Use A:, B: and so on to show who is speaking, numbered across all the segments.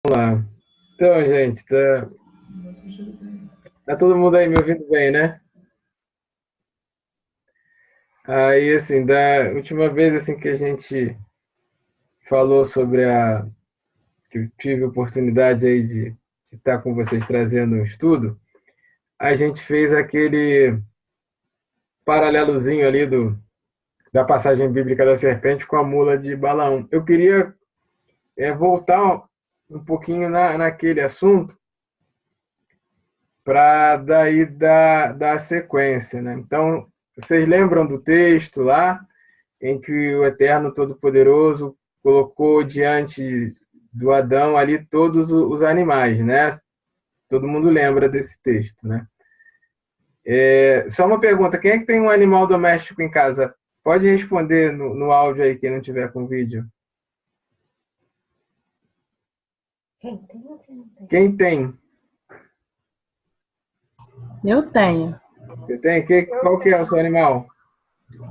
A: Lá. Então, gente, tá todo mundo aí me ouvindo bem, né? Aí, assim, da última vez assim que a gente falou sobre que eu tive a oportunidade aí de estar com vocês trazendo um estudo, a gente fez aquele paralelozinho ali da passagem bíblica da serpente com a mula de Balaão. Eu queria voltar um pouquinho naquele assunto para daí dar sequência, né? Então, vocês lembram do texto lá em que o Eterno Todo-Poderoso colocou diante do Adão ali todos os animais, né? Todo mundo lembra desse texto, né? Só uma pergunta, quem é que tem um animal doméstico em casa? Pode responder no áudio aí, quem não tiver com vídeo. Quem tem?
B: Eu tenho.
A: Você tem? Qual que é o seu animal?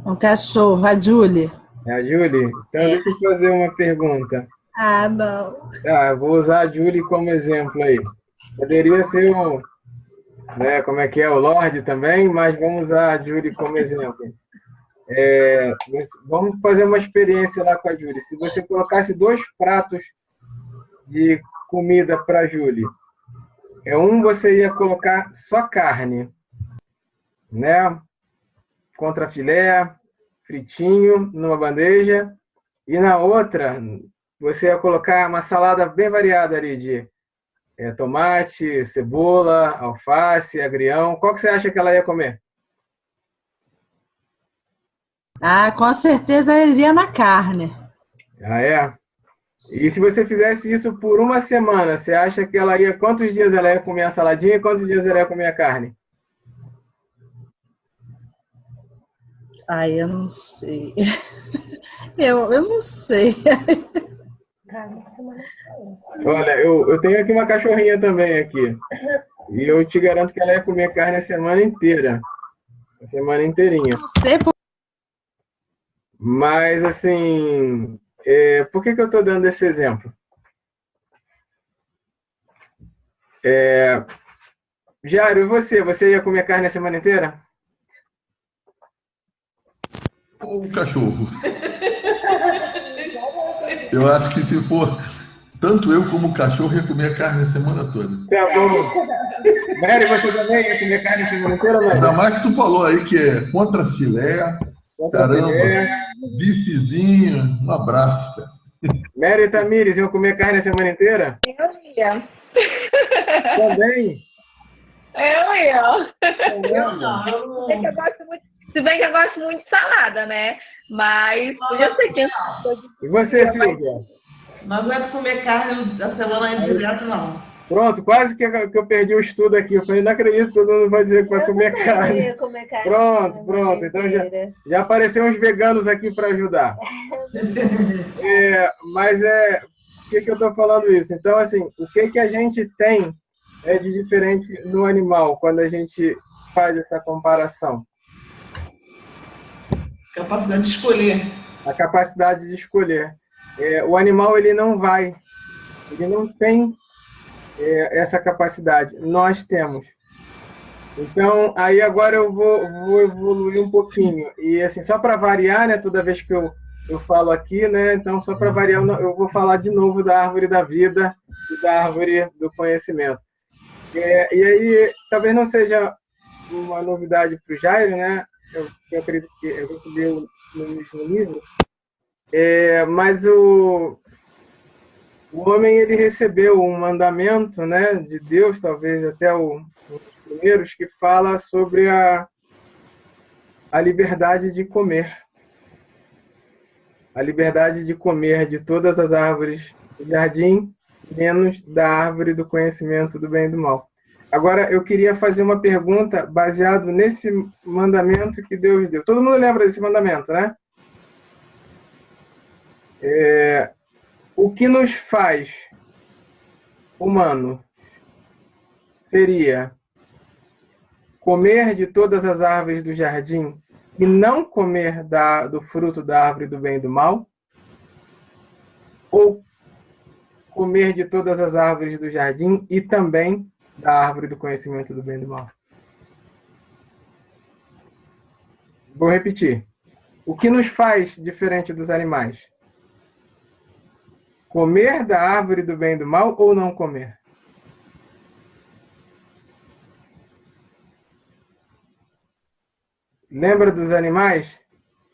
B: Um cachorro, a Julie.
A: É a Julie? Então, deixa eu fazer uma pergunta.
B: Ah, não.
A: Eu vou usar a Julie como exemplo aí. Poderia ser né, como é que é, o Lorde também, mas vamos usar a Julie como exemplo. Vamos fazer uma experiência lá com a Julie. Se você colocasse 2 pratos de comida para a Julie, você ia colocar só carne, né? Contra filé, fritinho, numa bandeja, e na outra você ia colocar uma salada bem variada ali de tomate, cebola, alface, agrião. Qual que você acha que ela ia comer?
B: Ah, com certeza eu iria na carne.
A: Ah, é? E se você fizesse isso por uma semana, você acha que quantos dias ela ia comer a saladinha e quantos dias ela ia comer a carne?
B: Ai, eu não sei. Eu não sei.
A: Olha, eu tenho aqui uma cachorrinha também aqui. E eu te garanto que ela ia comer carne a semana inteira. A semana inteirinha.
B: Não sei por...
A: Mas, assim, por que eu estou dando esse exemplo? Jário, e você? Você ia comer carne a semana inteira?
C: Ou o cachorro? Eu acho que se for tanto eu como o cachorro ia comer carne a semana toda.
A: Tá bom. Mary, você também ia comer carne a semana inteira, Mary?
C: Ainda mais que tu falou aí que é contra filé, caramba, bifezinho, um abraço, cara.
A: Mary e Tamires iam comer carne a semana inteira?
D: Eu ia.
A: Também?
D: Eu ia.
A: Eu
B: não.
D: Se bem que eu gosto muito de salada, né? Mas podia ser que...
A: E você, Silvia?
E: Não aguento comer carne da semana direto, não.
A: Pronto, quase que eu perdi o estudo aqui. Eu falei, não acredito, todo mundo vai dizer que vai comer carne. Pronto. Então já apareceram uns veganos aqui para ajudar. Mas por que eu estou falando isso? Então, assim, o que a gente tem de diferente no animal quando a gente faz essa comparação?
E: Capacidade de escolher.
A: A capacidade de escolher. O animal ele não tem essa capacidade. Nós temos. Então, aí agora eu vou evoluir um pouquinho. E assim, só para variar, né? Toda vez que eu falo aqui, né? Então, só para variar, eu vou falar de novo da árvore da vida e da árvore do conhecimento. E aí, talvez não seja uma novidade para o Jairo, né? Eu acredito que a gente leu no mesmo livro. Mas o homem ele recebeu um mandamento, né, de Deus, talvez até um dos primeiros, que fala sobre a liberdade de comer. A liberdade de comer de todas as árvores do jardim, menos da árvore do conhecimento do bem e do mal. Agora, eu queria fazer uma pergunta baseado nesse mandamento que Deus deu. Todo mundo lembra desse mandamento, né? O que nos faz humano seria comer de todas as árvores do jardim e não comer do fruto da árvore do bem e do mal? Ou comer de todas as árvores do jardim e também da árvore do conhecimento do bem e do mal? Vou repetir. O que nos faz diferente dos animais? Comer da árvore do bem e do mal ou não comer? Lembra dos animais?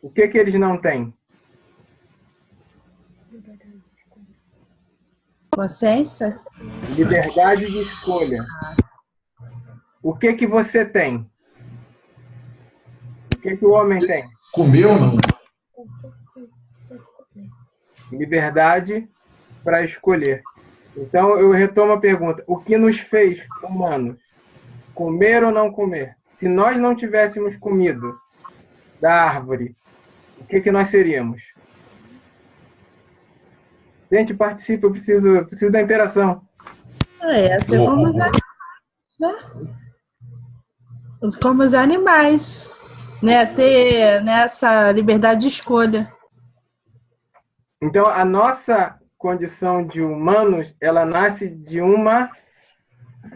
A: O que eles não têm?
B: Consciência?
A: Liberdade de escolha. O que você tem? O que o homem tem?
C: Comer ou não?
A: Liberdade para escolher. Então, eu retomo a pergunta. O que nos fez humanos? Comer ou não comer? Se nós não tivéssemos comido da árvore, o que nós seríamos? Gente, participe, eu preciso da interação.
B: Assim como os animais, né? Como os animais, né? Ter essa liberdade de escolha.
A: Então, a nossa condição de humanos, ela nasce de uma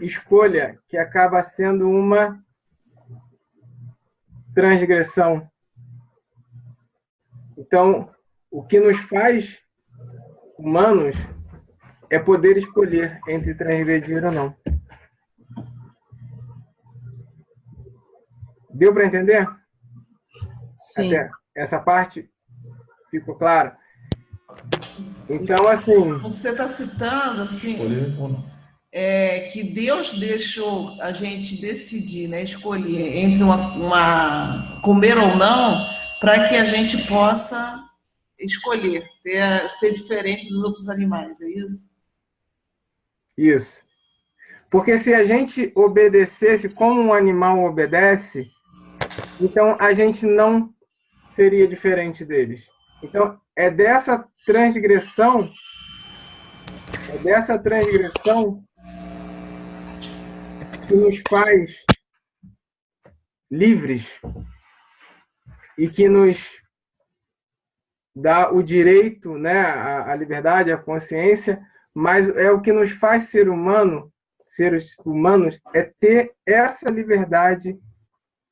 A: escolha que acaba sendo uma transgressão. Então, o que nos faz humanos é poder escolher entre transgredir ou não. Deu para entender?
B: Sim.
A: Até essa parte ficou clara? Então, assim...
E: Você está citando, assim,
C: Escolher ou não?
E: que Deus deixou a gente decidir, né, escolher entre uma comer ou não, para que a gente possa escolher, ser diferente dos outros animais, é isso?
A: Isso. Porque se a gente obedecesse como um animal obedece, então a gente não seria diferente deles. Então, é dessa transgressão que nos faz livres e que nos dá o direito, né, a liberdade, a consciência, mas é o que nos faz seres humanos, é ter essa liberdade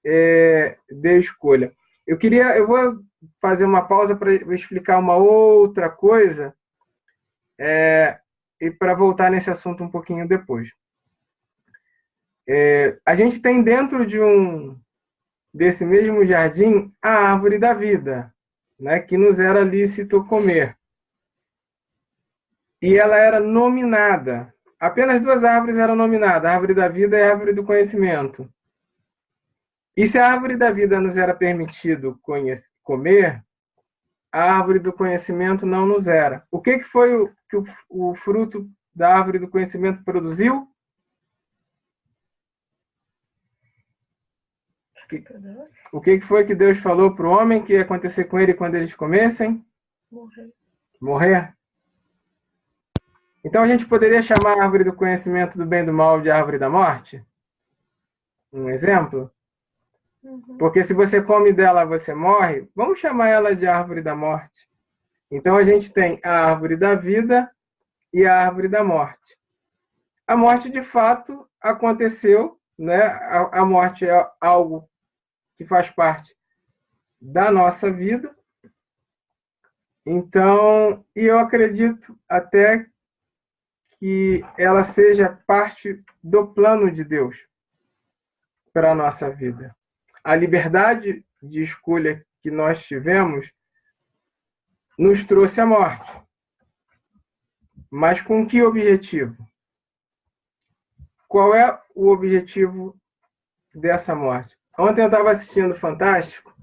A: de escolha. Eu vou fazer uma pausa para explicar uma outra coisa e para voltar nesse assunto um pouquinho depois. A gente tem dentro desse mesmo jardim a árvore da vida, né, que nos era lícito comer. E ela era nominada. Apenas duas árvores eram nominadas, a árvore da vida e a árvore do conhecimento. E se a árvore da vida nos era permitido comer, a árvore do conhecimento não nos era. O que foi que o fruto da árvore do conhecimento produziu? O que foi que Deus falou para o homem que ia acontecer com ele quando eles comessem? Morrer. Então a gente poderia chamar a árvore do conhecimento do bem e do mal de árvore da morte? Um exemplo? Porque se você come dela, você morre. Vamos chamar ela de árvore da morte. Então a gente tem a árvore da vida e a árvore da morte. A morte, de fato, aconteceu, né? A morte é algo que faz parte da nossa vida. Então, e eu acredito até que ela seja parte do plano de Deus para a nossa vida. A liberdade de escolha que nós tivemos nos trouxe a morte. Mas com que objetivo? Qual é o objetivo dessa morte? Ontem eu estava assistindo Fantástico,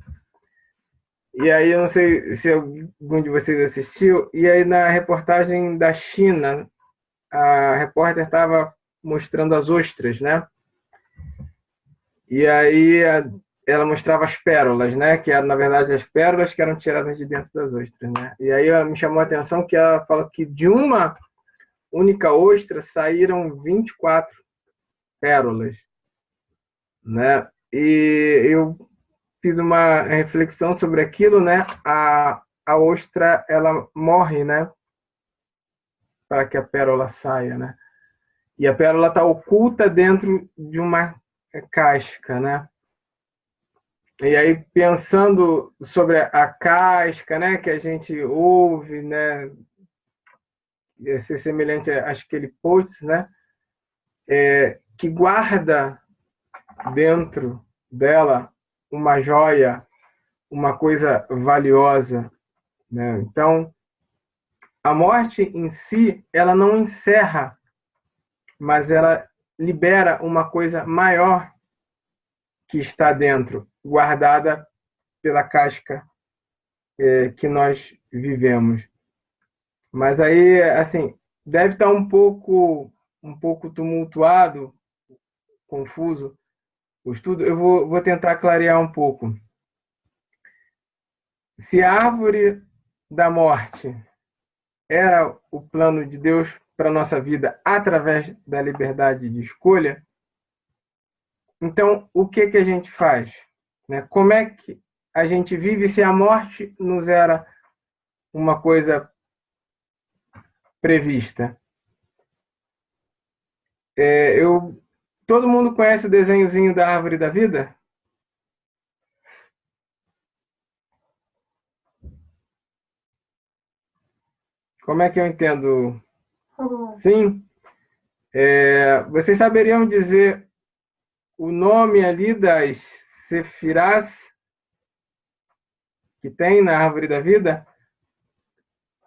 A: e aí eu não sei se algum de vocês assistiu, e aí na reportagem da China, a repórter estava mostrando as ostras, né? E aí ela mostrava as pérolas, né? Que eram, na verdade, as pérolas que eram tiradas de dentro das ostras, né? E aí me chamou a atenção que ela falou que de uma única ostra saíram 24 pérolas, né? E eu fiz uma reflexão sobre aquilo, né? A ostra, ela morre, né? para que a pérola saia, né? E a pérola está oculta dentro de uma casca, né? E aí, pensando sobre a casca, né, que a gente ouve, né, ser semelhante àquele post, né, que guarda dentro dela uma joia, uma coisa valiosa, né? Então, a morte em si, ela não encerra, mas ela libera uma coisa maior que está dentro, guardada pela casca que nós vivemos. Mas aí, assim, deve estar um pouco tumultuado, confuso o estudo. Eu vou tentar clarear um pouco. Se a árvore da morte era o plano de Deus para a nossa vida através da liberdade de escolha, então o que a gente faz? Né? Como é que a gente vive se a morte nos era uma coisa prevista? Todo mundo conhece o desenhozinho da árvore da vida? Como é que eu entendo? Sim. Vocês saberiam dizer o nome ali das sefirás que tem na árvore da vida?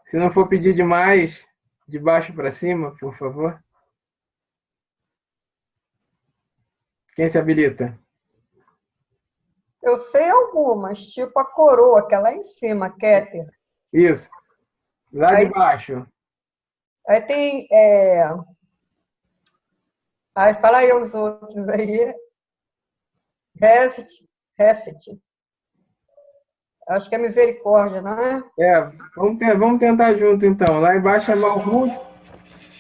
A: Se não for pedir demais, de baixo para cima, por favor. Quem se habilita?
F: Eu sei algumas, tipo a coroa, que é lá em cima, Kéter.
A: Isso. Lá
F: Aí,
A: de baixo.
F: Aí tem... Aí fala aí os outros aí. Reset. Acho que é misericórdia, não é?
A: Vamos tentar junto, então. Lá embaixo é Malhut,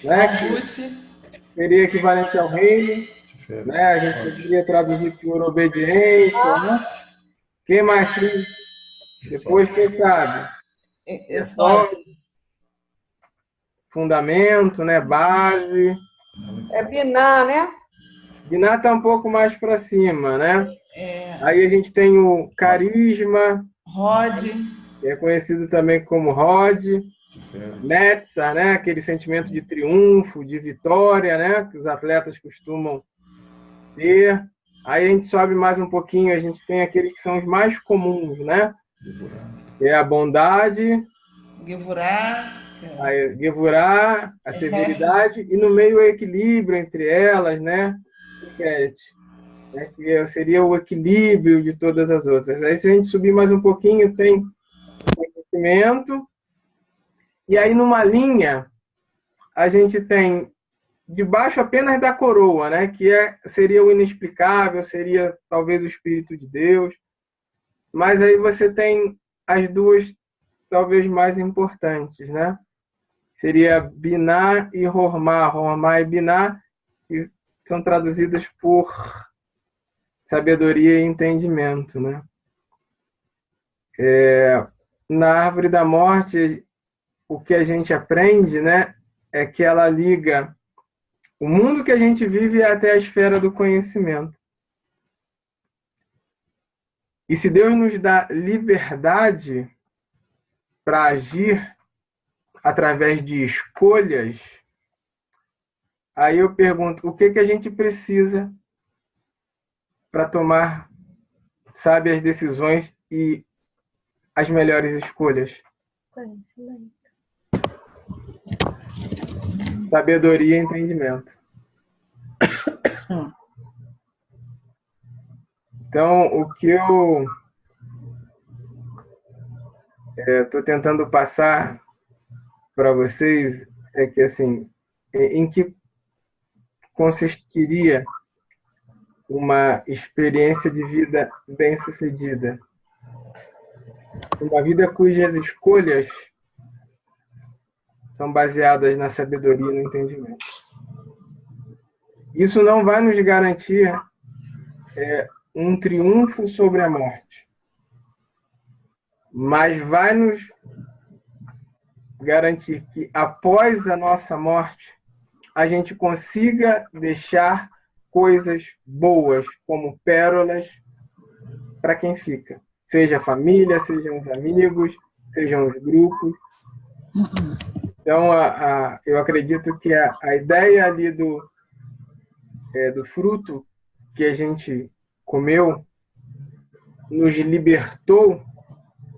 A: né?
E: Malhut.
A: Seria equivalente ao reino. Né? A gente poderia traduzir por obediência, né? Quem mais sim? Depois, quem sabe? Fundamento, né? Base.
F: É Biná, né?
A: Biná está um pouco mais para cima, né? Aí a gente tem o carisma.
E: Rod.
A: Que é conhecido também como Rod. Netzar, né? Aquele sentimento de triunfo, de vitória, né? Que os atletas costumam ter. Aí a gente sobe mais um pouquinho, a gente tem aqueles que são os mais comuns, né? É a bondade, Gevurah, a severidade, e no meio o equilíbrio entre elas, né? Que seria o equilíbrio de todas as outras. Aí se a gente subir mais um pouquinho, tem o conhecimento, e aí numa linha a gente tem debaixo apenas da coroa, né? Que seria o inexplicável, seria talvez o Espírito de Deus. Mas aí você tem as duas, talvez mais importantes, né? Seria Biná e Hormá. Hormá e Biná, que são traduzidas por sabedoria e entendimento, né? Na árvore da morte, o que a gente aprende, né? É que ela liga o mundo que a gente vive até a esfera do conhecimento. E se Deus nos dá liberdade para agir através de escolhas, aí eu pergunto, o que a gente precisa para tomar sábias decisões e as melhores escolhas? Sabedoria e entendimento. Então, o que eu estou tentando passar para vocês é que, assim, em que consistiria uma experiência de vida bem-sucedida? Uma vida cujas escolhas são baseadas na sabedoria e no entendimento. Isso não vai nos garantir um triunfo sobre a morte, mas vai nos garantir que após a nossa morte a gente consiga deixar coisas boas, como pérolas, para quem fica. Seja a família, sejam os amigos, sejam os grupos. Então, eu acredito que a ideia ali do fruto que a gente comeu nos libertou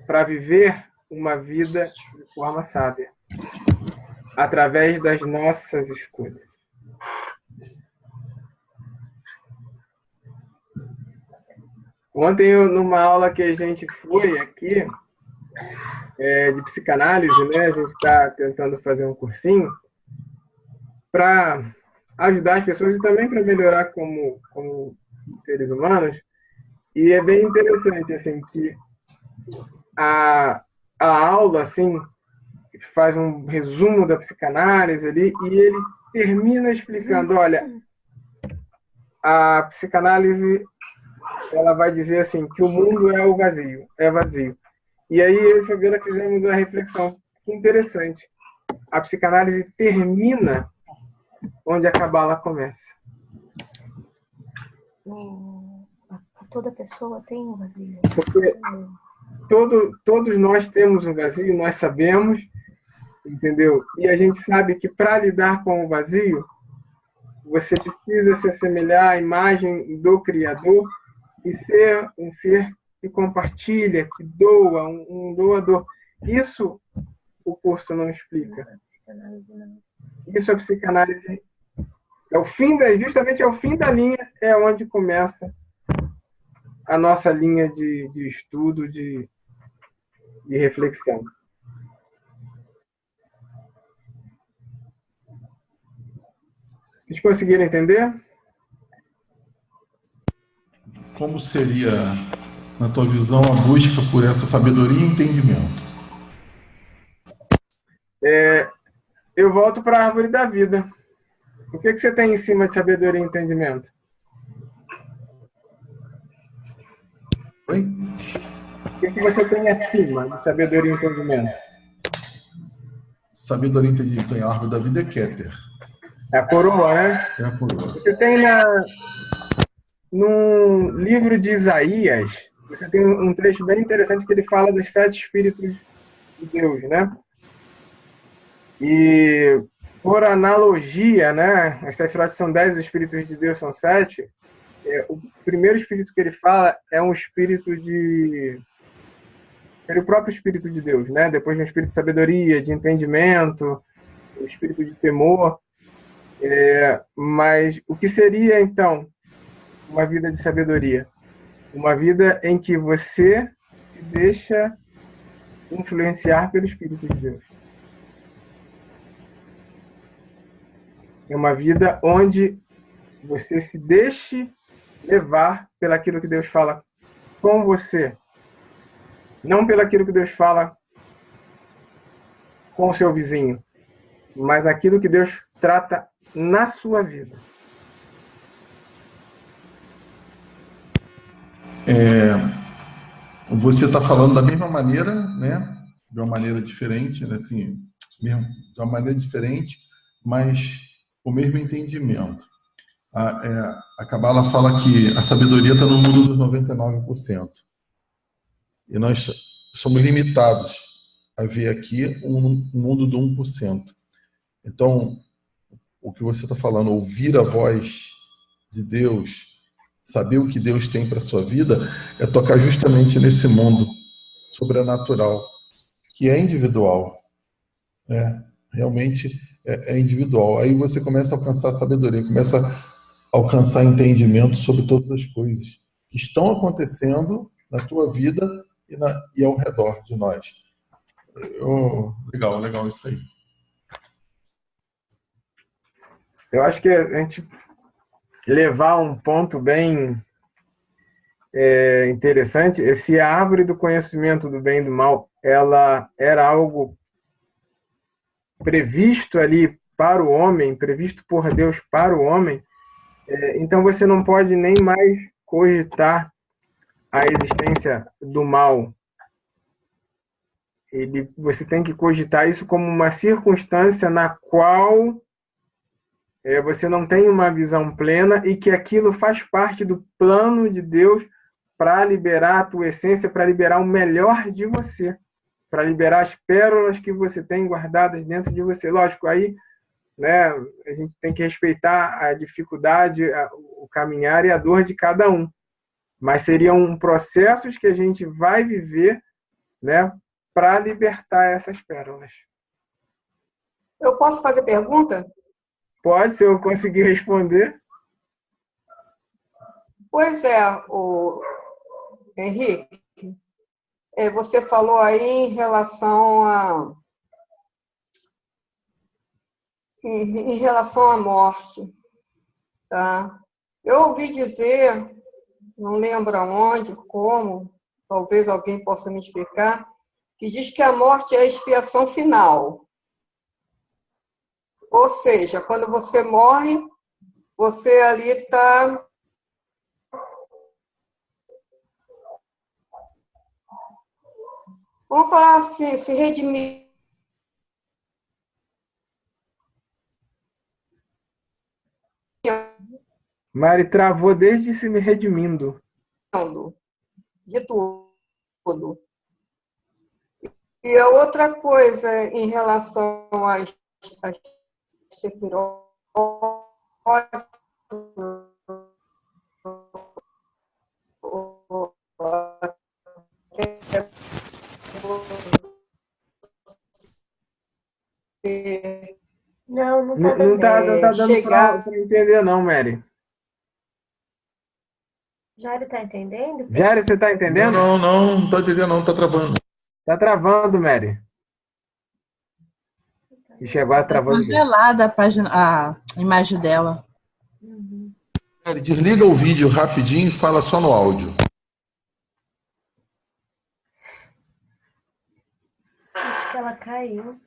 A: para viver uma vida de forma sábia, através das nossas escolhas. Ontem, numa aula que a gente foi aqui, de psicanálise, né? A gente está tentando fazer um cursinho para ajudar as pessoas e também para melhorar como seres humanos. E é bem interessante, assim, que a aula, assim, faz um resumo da psicanálise ali e ele termina explicando, olha, a psicanálise, ela vai dizer assim, que o mundo é vazio. E aí eu e a Fabiana fizemos uma reflexão que interessante. A psicanálise termina onde a cabala começa.
G: Toda pessoa tem um vazio.
A: Porque todos nós temos um vazio, nós sabemos, entendeu? E a gente sabe que para lidar com o vazio, você precisa se assemelhar à imagem do Criador e ser um ser que compartilha, que doa, um doador. Isso o curso não explica. Isso a psicanálise justamente ao fim da linha, é onde começa a nossa linha de estudo, de reflexão. Vocês conseguiram entender?
C: Como seria, na tua visão, a busca por essa sabedoria e entendimento?
A: Eu volto para a árvore da vida. O que você tem em cima de sabedoria e entendimento?
C: Oi?
A: O que você tem acima de sabedoria e entendimento?
C: Sabedoria e entendimento em árvore da vida é Keter.
A: É a coroa, né?
C: É a coroa.
A: Você tem no livro de Isaías, você tem um trecho bem interessante que ele fala dos 7 espíritos de Deus, né? E por analogia, né? As Sefirot são 10, os espíritos de Deus são 7. O primeiro espírito que ele fala é um espírito é o próprio espírito de Deus, né? Depois vem o espírito de sabedoria, de entendimento, o espírito de temor. Mas o que seria, então, uma vida de sabedoria? Uma vida em que você se deixa influenciar pelo Espírito de Deus. É uma vida onde você se deixe levar pelaquilo que Deus fala com você. Não pelaquilo que Deus fala com o seu vizinho, mas aquilo que Deus trata na sua vida.
C: Você está falando da mesma maneira, né? De uma maneira diferente, né? Assim, mesmo, de uma maneira diferente, mas o mesmo entendimento. A Cabala fala que a sabedoria está no mundo dos 99%. E nós somos limitados a ver aqui um mundo do 1%. Então, o que você está falando, ouvir a voz de Deus, saber o que Deus tem para a sua vida, é tocar justamente nesse mundo sobrenatural, que é individual. Realmente é individual. Aí você começa a alcançar sabedoria, começa a alcançar entendimento sobre todas as coisas que estão acontecendo na tua vida e ao redor de nós. Legal isso aí.
A: Eu acho que a gente levar um ponto bem interessante, se a árvore do conhecimento do bem e do mal, ela era algo previsto ali para o homem, previsto por Deus para o homem, então você não pode nem mais cogitar a existência do mal. você tem que cogitar isso como uma circunstância na qual você não tem uma visão plena e que aquilo faz parte do plano de Deus para liberar a tua essência, para liberar o melhor de você, para liberar as pérolas que você tem guardadas dentro de você. Lógico, aí, né, a gente tem que respeitar a dificuldade, o caminhar e a dor de cada um. Mas seriam processos que a gente vai viver, né, para libertar essas pérolas.
F: Eu posso fazer pergunta?
A: Pode, se eu conseguir responder.
F: Pois é, o Henrique, você falou aí em relação à morte, tá? Eu ouvi dizer, não lembro aonde, como, talvez alguém possa me explicar, que diz que a morte é a expiação final. Ou seja, quando você morre, você ali está... Vamos falar assim, se redimir.
A: Mari travou desde se me redimindo.
F: De tudo. E a outra coisa em relação às sefirot,
G: Não tá
A: Não
G: dando.
A: tá dando
F: chegar...
A: para entender, não, Mary.
G: Jário tá entendendo?
A: Jário, você tá entendendo?
C: Não tá entendendo, não, tá travando.
A: Tá travando, Mary. Ixi, agora travou de vez.
B: Congelada a página, a imagem dela.
C: Desliga o vídeo rapidinho e fala só no áudio.
G: Acho que ela caiu.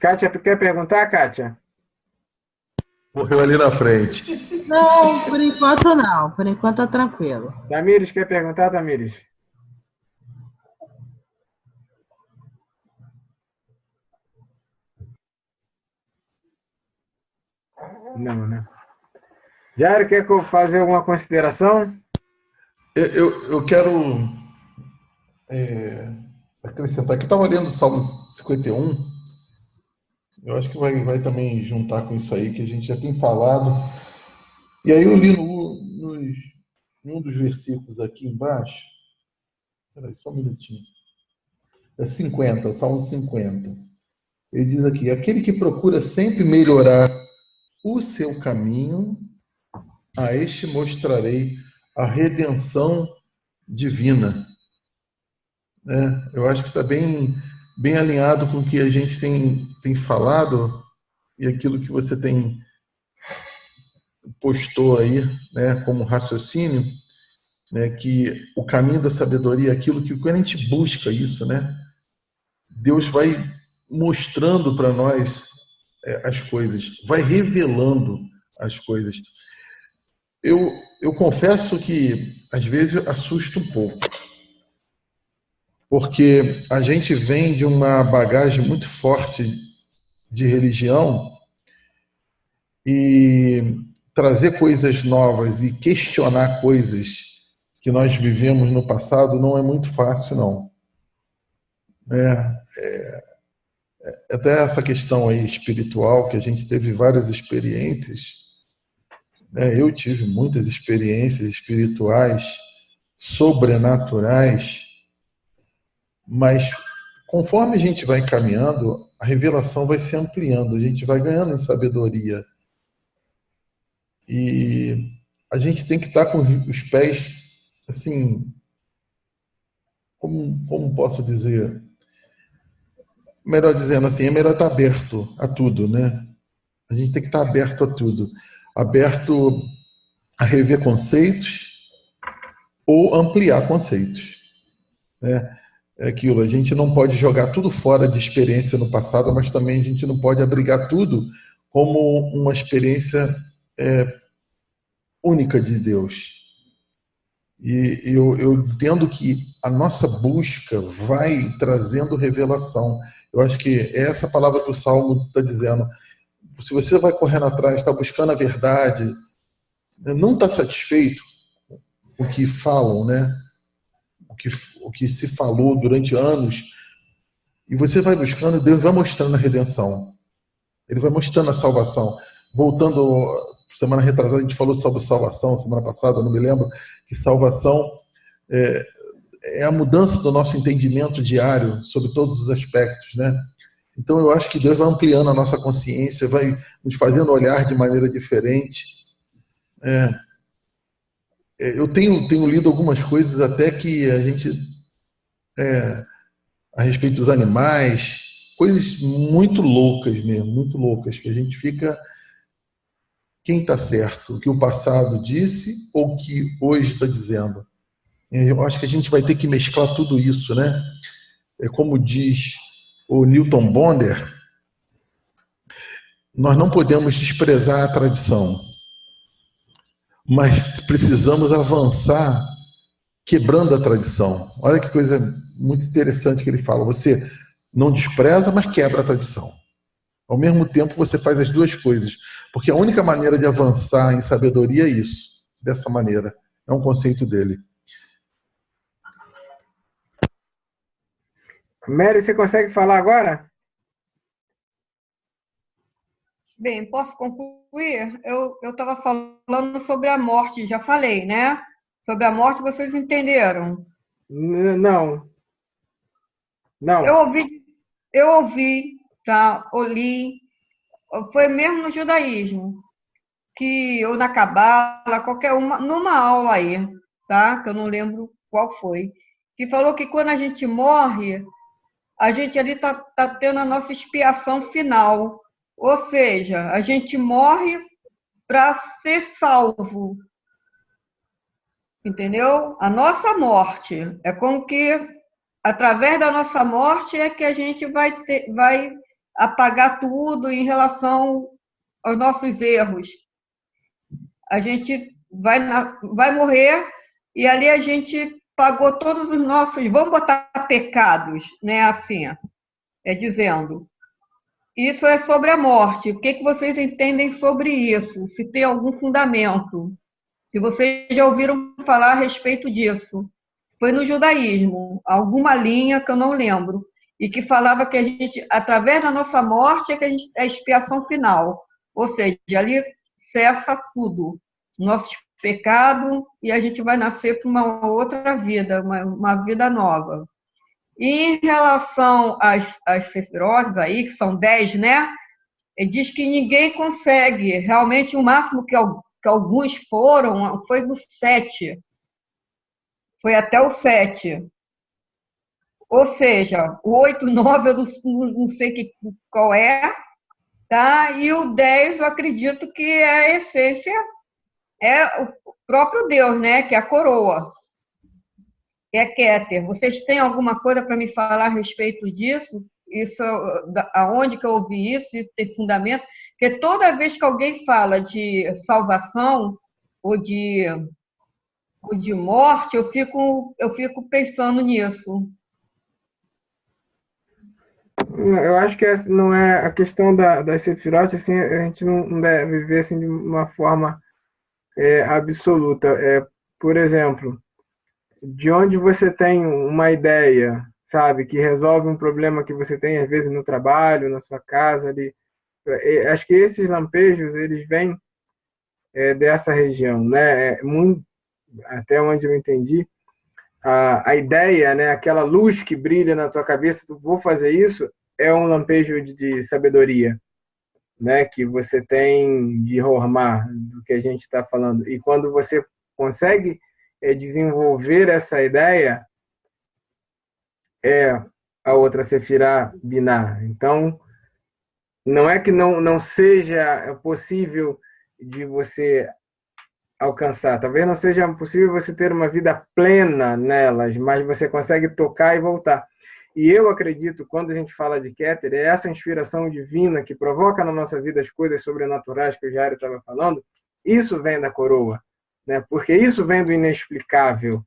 A: Kátia, quer perguntar, Kátia?
C: Morreu ali na frente.
B: Não, por enquanto não. Por enquanto tá tranquilo.
A: Tamires, quer perguntar, Tamires? Não, né? Jário, quer fazer alguma consideração?
C: Eu quero acrescentar que eu estava lendo o Salmo 51. Eu acho que vai também juntar com isso aí que a gente já tem falado. E aí eu li em um dos versículos aqui embaixo. Espera aí, só um minutinho. É 50, Salmo 50. Ele diz aqui: aquele que procura sempre melhorar o seu caminho, a este mostrarei a redenção divina. Eu acho que está bem alinhado com o que a gente tem falado e aquilo que você tem postou aí, né, como raciocínio, né, que o caminho da sabedoria é aquilo que, quando a gente busca isso, né, Deus vai mostrando para nós as coisas, vai revelando as coisas. Eu confesso que, às vezes, assusta um pouco, porque a gente vem de uma bagagem muito forte de religião e trazer coisas novas e questionar coisas que nós vivemos no passado não é muito fácil, não. Até essa questão aí espiritual, que a gente teve várias experiências, eu tive muitas experiências espirituais, sobrenaturais, mas conforme a gente vai caminhando, a revelação vai se ampliando, a gente vai ganhando em sabedoria. E a gente tem que estar com os pés, assim, como posso dizer? Melhor dizendo assim, é melhor estar aberto a tudo, né? A gente tem que estar aberto a tudo. Aberto a rever conceitos ou ampliar conceitos, né? É aquilo, a gente não pode jogar tudo fora de experiência no passado, mas também a gente não pode abrigar tudo como uma experiência única de Deus. E eu entendo que a nossa busca vai trazendo revelação. Eu acho que é essa palavra que o Salmo está dizendo. Se você vai correndo atrás, está buscando a verdade, não está satisfeito com o que falam, né? O que se falou durante anos, e você vai buscando, Deus vai mostrando a redenção. Ele vai mostrando a salvação. Voltando, semana retrasada, a gente falou sobre salvação, semana passada, não me lembro, que salvação é a mudança do nosso entendimento diário sobre todos os aspectos, né? Então, eu acho que Deus vai ampliando a nossa consciência, vai nos fazendo olhar de maneira diferente. Eu tenho lido algumas coisas até que a gente, a respeito dos animais, coisas muito loucas mesmo, muito loucas, que a gente fica, quem está certo? O que o passado disse ou o que hoje está dizendo? Eu acho que a gente vai ter que mesclar tudo isso, né? É como diz o Newton Bonder, nós não podemos desprezar a tradição, mas precisamos avançar quebrando a tradição. Olha que coisa muito interessante que ele fala. Você não despreza, mas quebra a tradição. Ao mesmo tempo, você faz as duas coisas, porque a única maneira de avançar em sabedoria é isso, dessa maneira. É um conceito dele.
A: Mary, você consegue falar agora?
F: Bem, posso concluir? Eu estava falando sobre a morte, já falei, né? Sobre a morte, vocês entenderam?
A: Não.
F: Eu ouvi, tá? Oli, foi mesmo no judaísmo, ou na Cabala, qualquer uma, numa aula aí, tá? Que eu não lembro qual foi, que falou que quando a gente morre, a gente ali tá tendo a nossa expiação final. Ou seja, a gente morre para ser salvo. Entendeu? A nossa morte. É como que, através da nossa morte, é que a gente vai apagar tudo em relação aos nossos erros. A gente vai morrer e ali a gente pagou todos os nossos, vamos botar pecados, né? Assim, dizendo. Isso é sobre a morte. O que vocês entendem sobre isso? Se tem algum fundamento? Se vocês já ouviram falar a respeito disso? Foi no judaísmo, alguma linha que eu não lembro, e que falava que a gente, através da nossa morte, é a expiação final. Ou seja, ali cessa tudo, nosso pecado, e a gente vai nascer para uma outra vida, uma vida nova. E em relação às sefirot aí, que são 10, né? Ele diz que ninguém consegue. Realmente, o máximo que alguns foram foi do 7. Foi até o 7. Ou seja, o 8, 9 eu não sei qual é, tá? E o 10 eu acredito que é a essência, é o próprio Deus, né? Que é a coroa. É Keter. Vocês têm alguma coisa para me falar a respeito disso? Isso, aonde que eu ouvi isso? Isso tem fundamento? Porque toda vez que alguém fala de salvação ou de morte, eu fico pensando nisso.
A: Eu acho que essa não é a questão das sefirot, assim, a gente não deve ver assim, de uma forma absoluta. Por exemplo, de onde você tem uma ideia, sabe, que resolve um problema que você tem, às vezes, no trabalho, na sua casa, ali. Acho que esses lampejos, eles vêm dessa região, né? Até onde eu entendi, a ideia, né, aquela luz que brilha na tua cabeça, vou fazer isso, é um lampejo de sabedoria, né, que você tem de Hormá, do que a gente está falando. E quando você consegue desenvolver essa ideia, a outra Sefirá Biná. Então, não é que não seja possível de você alcançar. Talvez não seja possível você ter uma vida plena nelas, mas você consegue tocar e voltar. E eu acredito, quando a gente fala de Keter, é essa inspiração divina que provoca na nossa vida as coisas sobrenaturais que o Jairo estava falando, isso vem da coroa. né? Porque isso vem do inexplicável,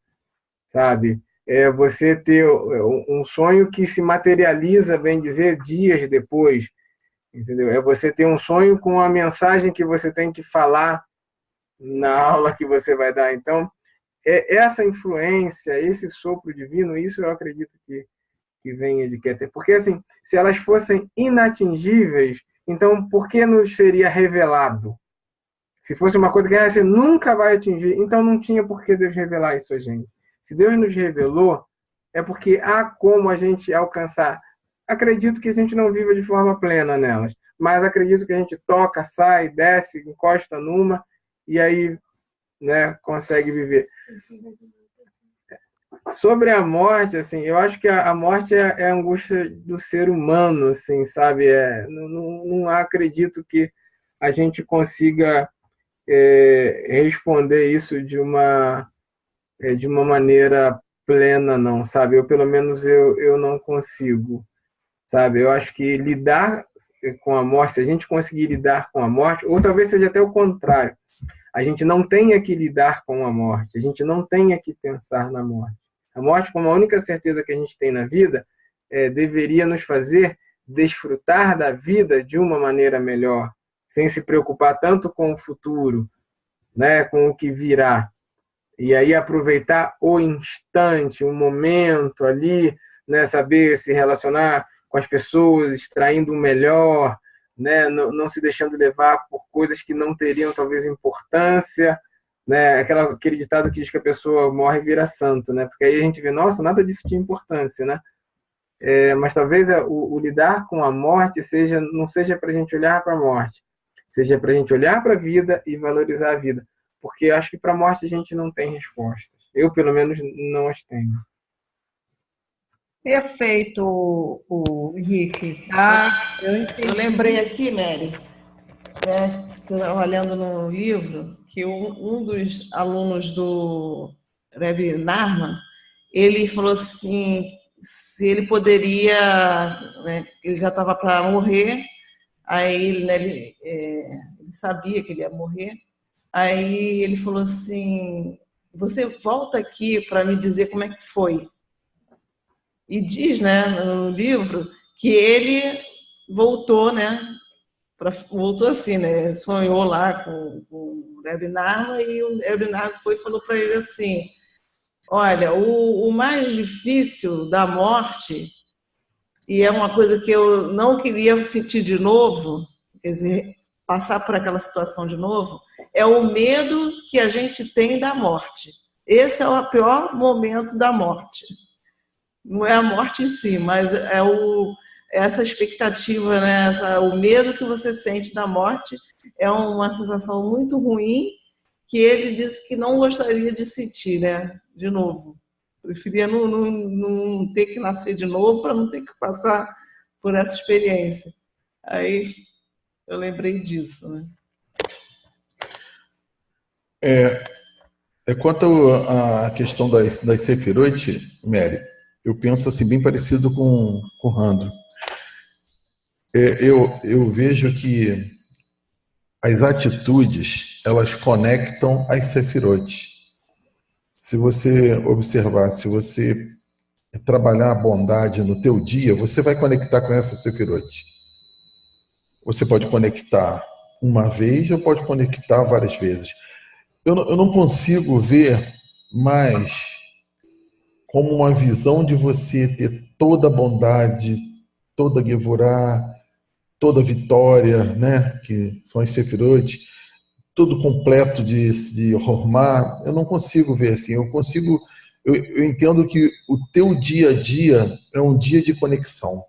A: sabe? É você ter um sonho que se materializa, bem dizer, dias depois, entendeu? É você ter um sonho com a mensagem que você tem que falar na aula que você vai dar. Então, essa influência, esse sopro divino, isso eu acredito que venha de Keter. Porque, assim, se elas fossem inatingíveis, então por que nos seria revelado? Se fosse uma coisa que você nunca vai atingir, então não tinha por que Deus revelar isso a gente. Se Deus nos revelou, é porque há como a gente alcançar. Acredito que a gente não viva de forma plena nelas, mas acredito que a gente toca, sai, desce, encosta numa, e aí, né, consegue viver. Sobre a morte, assim, eu acho que a morte é a angústia do ser humano, assim, sabe? Não acredito que a gente consiga responder isso de uma maneira plena, não, sabe? Eu, pelo menos, eu não consigo, sabe? Eu acho que lidar com a morte, se a gente conseguir lidar com a morte, ou talvez seja até o contrário, a gente não tenha que lidar com a morte, a gente não tenha que pensar na morte. A morte, como a única certeza que a gente tem na vida, deveria nos fazer desfrutar da vida de uma maneira melhor, sem se preocupar tanto com o futuro, né, com o que virá. E aí aproveitar o instante, o momento ali, né, saber se relacionar com as pessoas, extraindo o melhor, né, não se deixando levar por coisas que não teriam talvez importância, né, aquele ditado que diz que a pessoa morre e vira santo, né, porque aí a gente vê, nossa, nada disso tinha importância, né, mas talvez o lidar com a morte não seja para a gente olhar para a morte, seja para a gente olhar para a vida e valorizar a vida, porque acho que para a morte a gente não tem respostas, eu pelo menos não as tenho.
F: Perfeito, o Henrique, tá?
E: Eu lembrei aqui, Mary, né, olhando no livro, que um dos alunos do Rebbe Nachman, ele falou assim, se ele poderia, né, ele já estava para morrer, aí né, ele sabia que ele ia morrer, aí ele falou assim, você volta aqui para me dizer como é que foi. E diz, né, no livro, que ele voltou, né, voltou assim, né, sonhou lá com o Rebbe Nachman, e o Rebbe Nachman foi e falou para ele assim, olha, o mais difícil da morte, e é uma coisa que eu não queria sentir de novo, quer dizer, passar por aquela situação de novo, é o medo que a gente tem da morte. Esse é o pior momento da morte. Não é a morte em si, mas essa expectativa, né? O medo que você sente da morte é uma sensação muito ruim que ele disse que não gostaria de sentir, né? De novo. Preferia não ter que nascer de novo para não ter que passar por essa experiência. Aí eu lembrei disso, né?
C: Quanto à questão das Sefirot, Mary, eu penso assim, bem parecido com o Randro. Eu vejo que as atitudes, elas conectam as Sefirot. Se você observar, se você trabalhar a bondade no teu dia, você vai conectar com essa Sefirot. Você pode conectar uma vez ou pode conectar várias vezes. Eu não consigo ver mais como uma visão de você ter toda a bondade, toda a Gevurah, toda a vitória, né, que são as Sefirot, tudo completo de Hormá. Eu não consigo ver assim. Eu entendo que o teu dia a dia é um dia de conexão.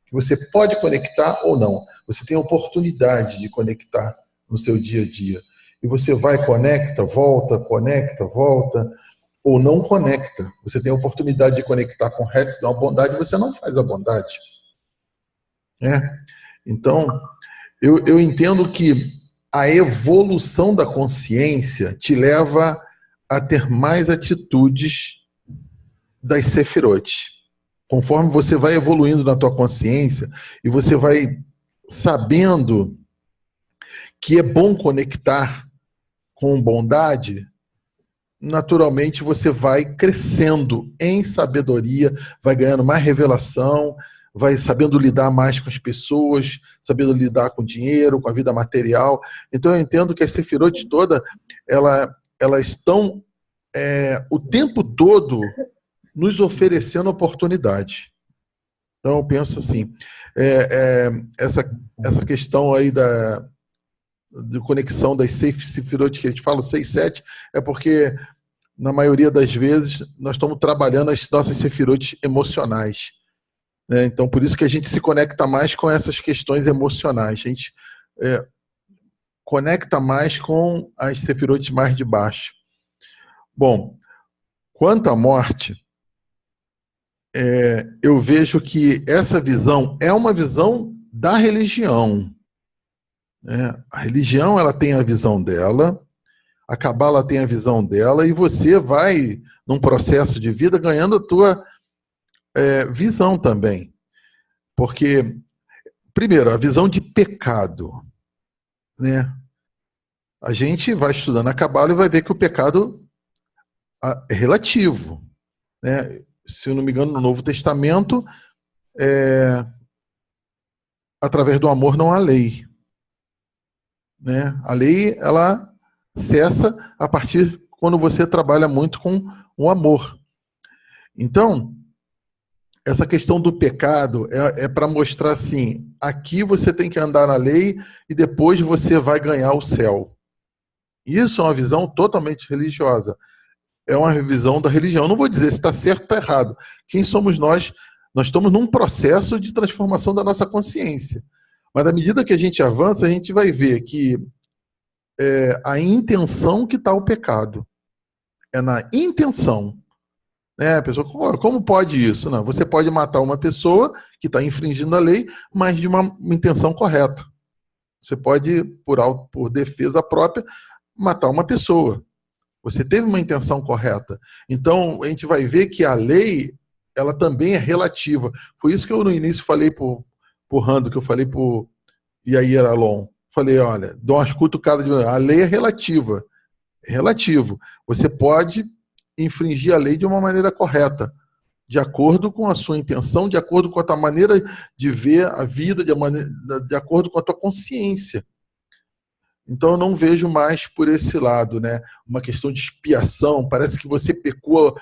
C: Você pode conectar ou não. Você tem a oportunidade de conectar no seu dia a dia. E você vai, conecta, volta, ou não conecta. Você tem a oportunidade de conectar com o resto de uma bondade, você não faz a bondade. Então, eu entendo que a evolução da consciência te leva a ter mais atitudes das Sefirot. Conforme você vai evoluindo na tua consciência e você vai sabendo que é bom conectar com bondade, naturalmente você vai crescendo em sabedoria, vai ganhando mais revelação, vai sabendo lidar mais com as pessoas, sabendo lidar com o dinheiro, com a vida material. Então eu entendo que as Sefirot todas, elas estão o tempo todo nos oferecendo oportunidade. Então eu penso assim, essa questão aí de conexão das Sefirot que a gente fala, 6, 7, é porque na maioria das vezes nós estamos trabalhando as nossas Sefirot emocionais, né? Então por isso que a gente se conecta mais com essas questões emocionais, a gente conecta mais com as Sefirot mais de baixo. Bom, quanto à morte, eu vejo que essa visão é uma visão da religião, né? A religião ela tem a visão dela, a Cabala tem a visão dela, e você vai, num processo de vida, ganhando a tua visão também. Porque, primeiro, a visão de pecado, né? A gente vai estudando a Cabala e vai ver que o pecado é relativo, né? Se eu não me engano, no Novo Testamento, através do amor não há lei, né? A lei, ela cessa a partir quando você trabalha muito com o amor. Então, essa questão do pecado é para mostrar assim, aqui você tem que andar na lei e depois você vai ganhar o céu. Isso é uma visão totalmente religiosa. É uma visão da religião. Não vou dizer se está certo ou está errado. Quem somos nós? Nós estamos num processo de transformação da nossa consciência. Mas à medida que a gente avança, a gente vai ver que a intenção que está o pecado. É na intenção. A pessoa, como pode isso? Não, você pode matar uma pessoa que está infringindo a lei, mas de uma intenção correta. Você pode, por defesa própria, matar uma pessoa. Você teve uma intenção correta. Então, a gente vai ver que a lei, ela também é relativa. Foi isso que eu no início falei por Rando, que eu falei por Yair Alon. Falei, olha, dou umas cutucadas de... A lei é relativa. É relativo. Você pode infringir a lei de uma maneira correta, de acordo com a sua intenção, de acordo com a tua maneira de ver a vida, de acordo com a tua consciência. Então eu não vejo mais por esse lado, né? Uma questão de expiação, parece que você pecou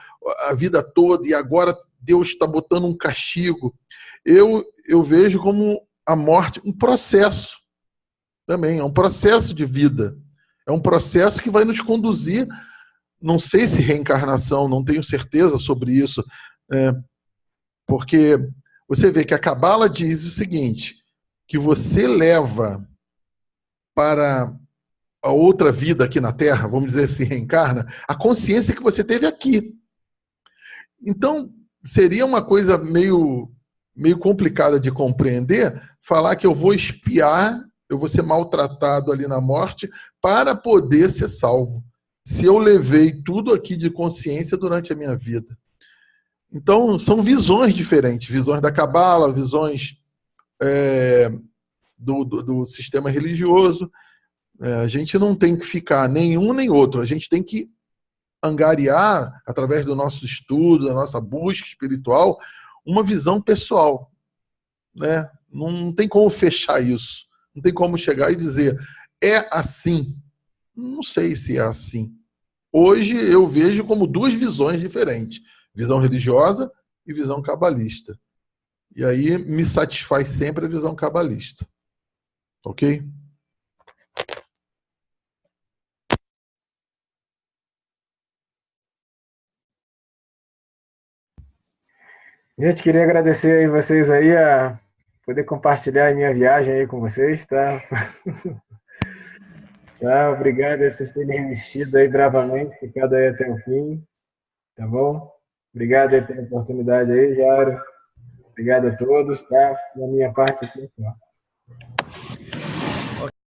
C: a vida toda e agora Deus está botando um castigo. Eu vejo como a morte um processo também, é um processo de vida. É um processo que vai nos conduzir, não sei se reencarnação, não tenho certeza sobre isso, porque você vê que a Cabala diz o seguinte, que você leva para a outra vida aqui na Terra, vamos dizer assim, reencarna, a consciência que você teve aqui. Então, seria uma coisa meio complicada de compreender, falar que eu vou expiar, eu vou ser maltratado ali na morte para poder ser salvo, se eu levei tudo aqui de consciência durante a minha vida. Então, são visões diferentes, visões da Cabala, visões do sistema religioso. A gente não tem que ficar nenhum nem outro, a gente tem que angariar, através do nosso estudo, da nossa busca espiritual, uma visão pessoal, né? Não tem como fechar isso, não tem como chegar e dizer, é assim. Não sei se é assim. Hoje eu vejo como duas visões diferentes, visão religiosa e visão cabalista. E aí me satisfaz sempre a visão cabalista. Ok?
A: Gente, queria agradecer aí vocês aí a poder compartilhar a minha viagem aí com vocês, tá? Tá, obrigado a vocês terem resistido aí bravamente, ficado aí até o fim, tá bom? Obrigado aí pela oportunidade aí, Jairo. Obrigado a todos, tá? Da minha parte aqui é só.